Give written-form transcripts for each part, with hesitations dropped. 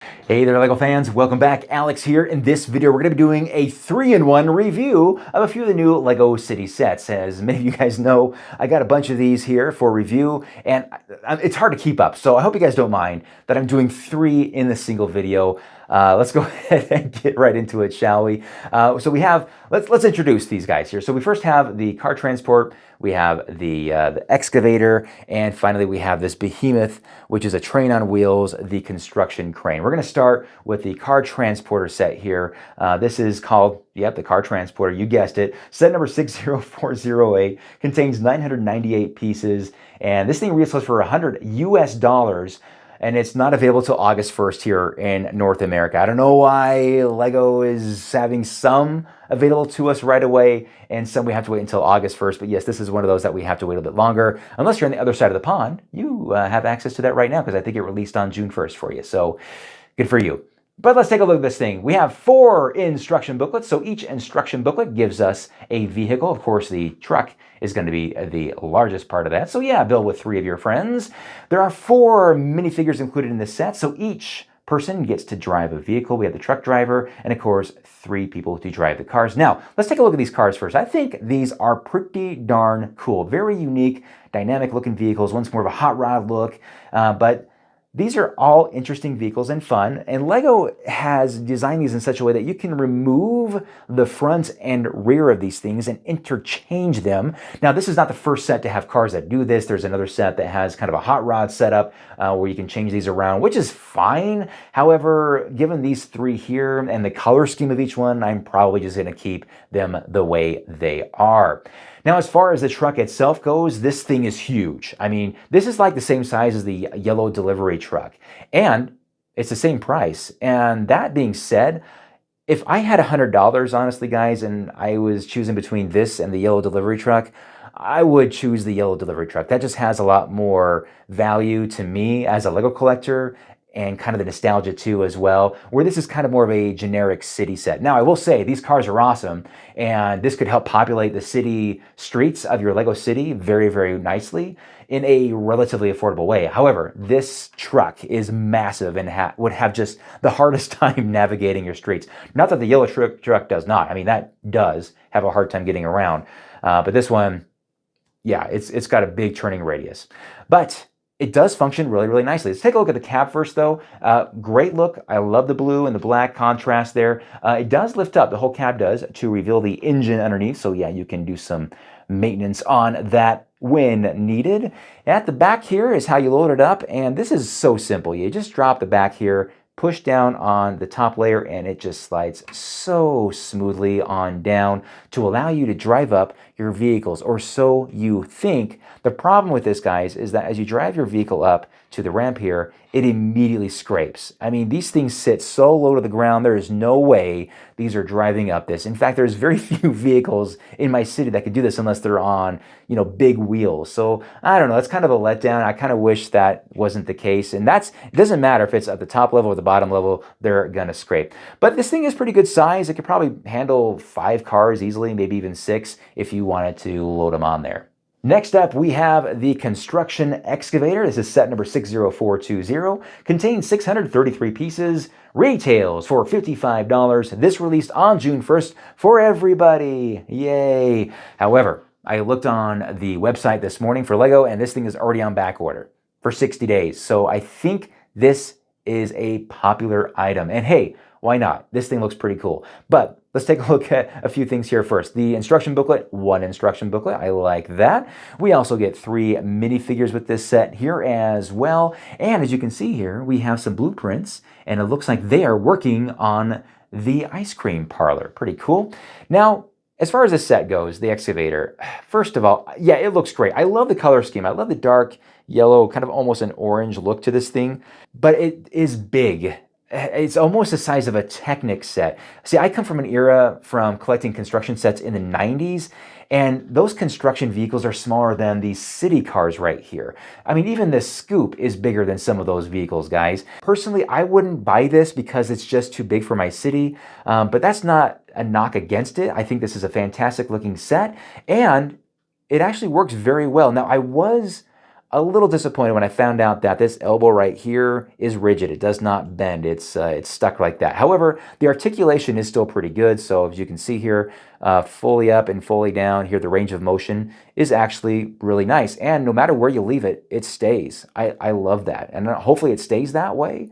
Hey there, LEGO fans. Welcome back. Alex here. In this video, we're going to be doing a 3-in-1 review of a few of the new LEGO City sets. As many of you guys know, I got a bunch of these here for review, and it's hard to keep up. So I hope you guys don't mind that I'm doing 3 in a single video. Let's go ahead and get right into it, shall we? So we have, let's introduce these guys here. So we first have the car transport, we have the excavator, and finally we have this behemoth, which is a train on wheels, the construction crane. We're going to start with the car transporter set here. This is called, the car transporter, you guessed it. Set number 60408 contains 998 pieces, and this thing retails for $100 US. And it's not available till August 1st here in North America. I don't know why LEGO is having some available to us right away and some we have to wait until August 1st. But yes, this is one of those that we have to wait a bit longer. Unless you're on the other side of the pond, you have access to that right now because I think it released on June 1st for you. So good for you. But let's take a look at this thing. We have 4 instruction booklets, so each instruction booklet gives us a vehicle. Of course, the truck is going to be the largest part of that. So yeah, build with 3 of your friends. There are 4 minifigures included in this set, so each person gets to drive a vehicle. We have the truck driver, and of course, 3 people to drive the cars. Now, let's take a look at these cars first. I think these are pretty darn cool. Very unique, dynamic looking vehicles. One's more of a hot rod look, but these are all interesting vehicles and fun, and LEGO has designed these in such a way that you can remove the front and rear of these things and interchange them. Now, this is not the first set to have cars that do this. There's another set that has kind of a hot rod setup where you can change these around, which is fine. However, given these 3 here and the color scheme of each one, I'm probably just going to keep them the way they are. Now, as far as the truck itself goes, this thing is huge. I mean, this is like the same size as the yellow delivery truck, and it's the same price. And that being said, if I had $100, honestly, guys, and I was choosing between this and the yellow delivery truck, I would choose the yellow delivery truck. That just has a lot more value to me as a LEGO collector, and kind of the nostalgia too as well, where this is kind of more of a generic city set. Now, I will say these cars are awesome, and this could help populate the city streets of your LEGO city very, very nicely in a relatively affordable way. However, this truck is massive and would have just the hardest time navigating your streets. Not that the yellow truck does not. I mean, that does have a hard time getting around. But this one, yeah, it's got a big turning radius. But it does function really, really nicely. Let's take a look at the cab first, though. Great look. I love the blue and the black contrast there. It does lift up, the whole cab does, to reveal the engine underneath. So yeah, you can do some maintenance on that when needed. At the back here is how you load it up, and this is so simple. You just drop the back here, push down on the top layer, and it just slides so smoothly on down to allow you to drive up your vehicles, or so you think. The problem with this, guys, is that as you drive your vehicle up to the ramp here, it immediately scrapes. I mean, these things sit so low to the ground, there is no way these are driving up this. In fact, there's very few vehicles in my city that could do this unless they're on, big wheels. So I don't know, that's kind of a letdown. I kind of wish that wasn't the case. And it doesn't matter if it's at the top level or the bottom level, they're gonna scrape. But this thing is pretty good size. It could probably handle 5 cars easily, maybe even 6 if you wanted to load them on there. Next up, we have the construction excavator. This is set number 60420. Contains 633 pieces. Retails for $55. This released on June 1st for everybody. Yay! However, I looked on the website this morning for LEGO, and this thing is already on back order for 60 days. So I think this is a popular item. And hey, why not? This thing looks pretty cool. But let's take a look at a few things here first. The instruction booklet, 1 instruction booklet. I like that. We also get 3 minifigures with this set here as well. And as you can see here, we have some blueprints, and it looks like they are working on the ice cream parlor. Pretty cool. Now, as far as this set goes, the excavator, first of all, yeah, it looks great. I love the color scheme. I love the dark yellow, kind of almost an orange look to this thing, but it is big. It's almost the size of a Technic set. See, I come from an era from collecting construction sets in the 90s, and those construction vehicles are smaller than these city cars right here. I mean, even the Scoop is bigger than some of those vehicles, guys. Personally, I wouldn't buy this because it's just too big for my city, but that's not a knock against it. I think this is a fantastic looking set, and it actually works very well. Now, I was a little disappointed when I found out that this elbow right here is rigid. It does not bend. It's stuck like that. However, the articulation is still pretty good. So as you can see here, fully up and fully down here, the range of motion is actually really nice. And no matter where you leave it, it stays. I love that. And hopefully it stays that way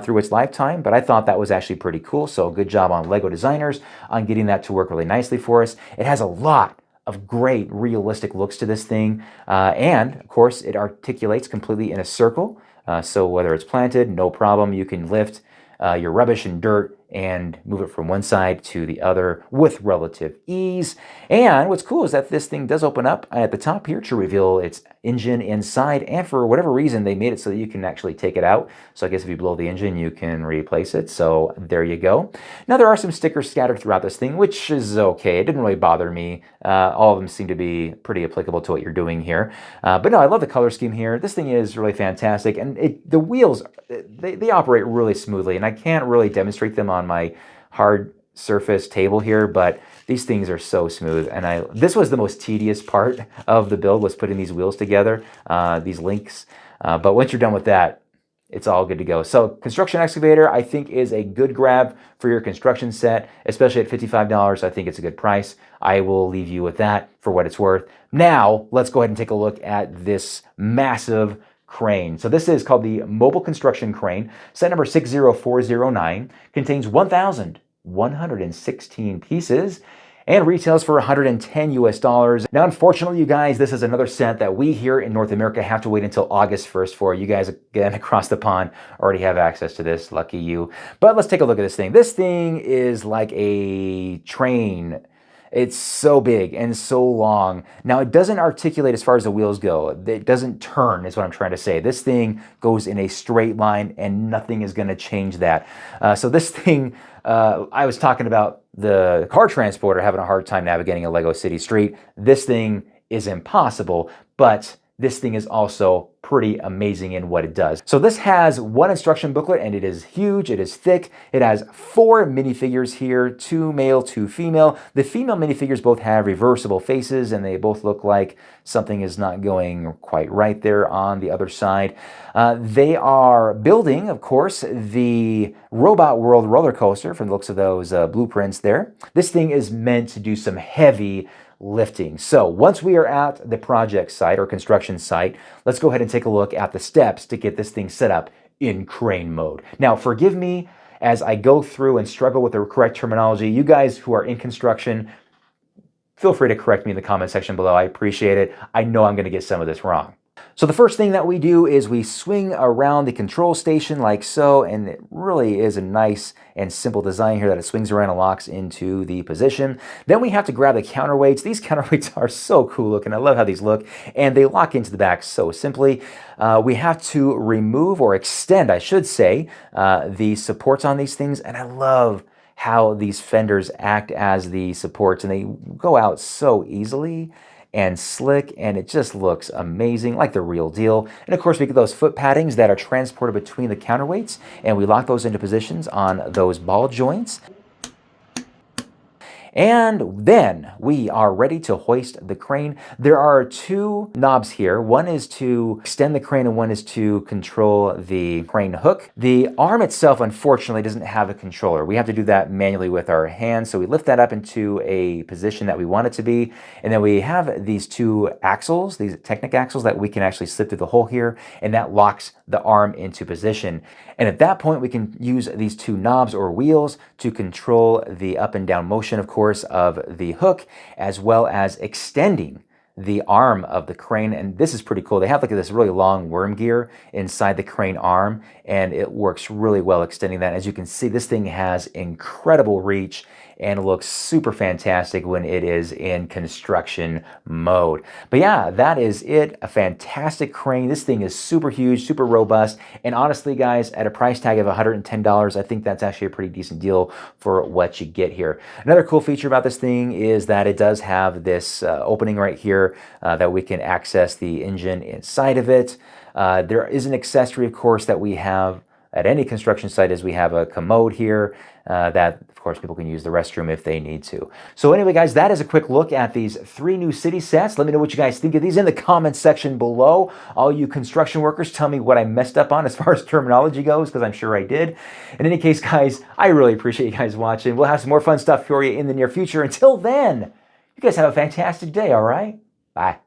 through its lifetime, but I thought that was actually pretty cool. So good job on LEGO designers on getting that to work really nicely for us. It has a lot of great realistic looks to this thing. And of course, it articulates completely in a circle. So whether it's planted, no problem. You can lift your rubbish and dirt and move it from one side to the other with relative ease. And what's cool is that this thing does open up at the top here to reveal its engine inside, and for whatever reason they made it so that you can actually take it out. So I guess if you blow the engine you can replace it. So there you go. Now there are some stickers scattered throughout this thing, which is okay. It didn't really bother me. All of them seem to be pretty applicable to what you're doing here. But no, I love the color scheme here. This thing is really fantastic, and the wheels, they operate really smoothly, and I can't really demonstrate them on my hard surface table here, but these things are so smooth. And this was the most tedious part of the build, was putting these wheels together, these links. But once you're done with that, it's all good to go. So Construction Excavator, I think, is a good grab for your construction set, especially at $55. I think it's a good price. I will leave you with that for what it's worth. Now, let's go ahead and take a look at this massive crane. So this is called the Mobile Construction Crane. Set number 60409, contains 1,116 pieces and retails for $110 US. Now, unfortunately, you guys, this is another set that we here in North America have to wait until August 1st for. You guys, again, across the pond already have access to this. Lucky you. But let's take a look at this thing. This thing is like a train. It's so big and so long. Now, it doesn't articulate as far as the wheels go. It doesn't turn, is what I'm trying to say. This thing goes in a straight line, and nothing is going to change that. So this thing, I was talking about the car transporter having a hard time navigating a Lego City street. This thing is impossible, but this thing is also pretty amazing in what it does. So this has one instruction booklet, and it is huge, it is thick. It has 4 minifigures here, 2 male, 2 female. The female minifigures both have reversible faces, and they both look like something is not going quite right there on the other side. They are building, of course, the Robot World roller coaster from the looks of those blueprints there. This thing is meant to do some heavy lifting. So once we are at the project site or construction site, let's go ahead and take a look at the steps to get this thing set up in crane mode. Now, forgive me as I go through and struggle with the correct terminology. You guys who are in construction, feel free to correct me in the comment section below. I appreciate it. I know I'm going to get some of this wrong. So the first thing that we do is we swing around the control station like so, and it really is a nice and simple design here that it swings around and locks into the position. Then we have to grab the counterweights. These counterweights are so cool looking. I love how these look, and they lock into the back so simply. We have to remove, or extend, I should say, the supports on these things, and I love how these fenders act as the supports, and they go out so easily and slick, and it just looks amazing, like the real deal. And of course, we get those foot paddings that are transported between the counterweights, and we lock those into positions on those ball joints. And then we are ready to hoist the crane. There are 2 knobs here. One is to extend the crane, and one is to control the crane hook. The arm itself, unfortunately, doesn't have a controller. We have to do that manually with our hands. So we lift that up into a position that we want it to be. And then we have these 2 axles, these Technic axles, that we can actually slip through the hole here, and that locks the arm into position. And at that point, we can use these 2 knobs or wheels to control the up and down motion, of course, of the hook, as well as extending the arm of the crane. And this is pretty cool. They have like this really long worm gear inside the crane arm, and it works really well extending that. As you can see, this thing has incredible reach and looks super fantastic when it is in construction mode. But yeah, that is it. A fantastic crane. This thing is super huge, super robust, and honestly, guys, at a price tag of $110, I think that's actually a pretty decent deal for what you get here. Another cool feature about this thing is that it does have this opening right here that we can access the engine inside of it. There is an accessory, of course, that we have at any construction site is we have a commode here that, of course, people can use the restroom if they need to. So anyway, guys, that is a quick look at these 3 new city sets. Let me know what you guys think of these in the comments section below. All you construction workers, tell me what I messed up on as far as terminology goes, because I'm sure I did. In any case, guys, I really appreciate you guys watching. We'll have some more fun stuff for you in the near future. Until then, you guys have a fantastic day, all right? Bye.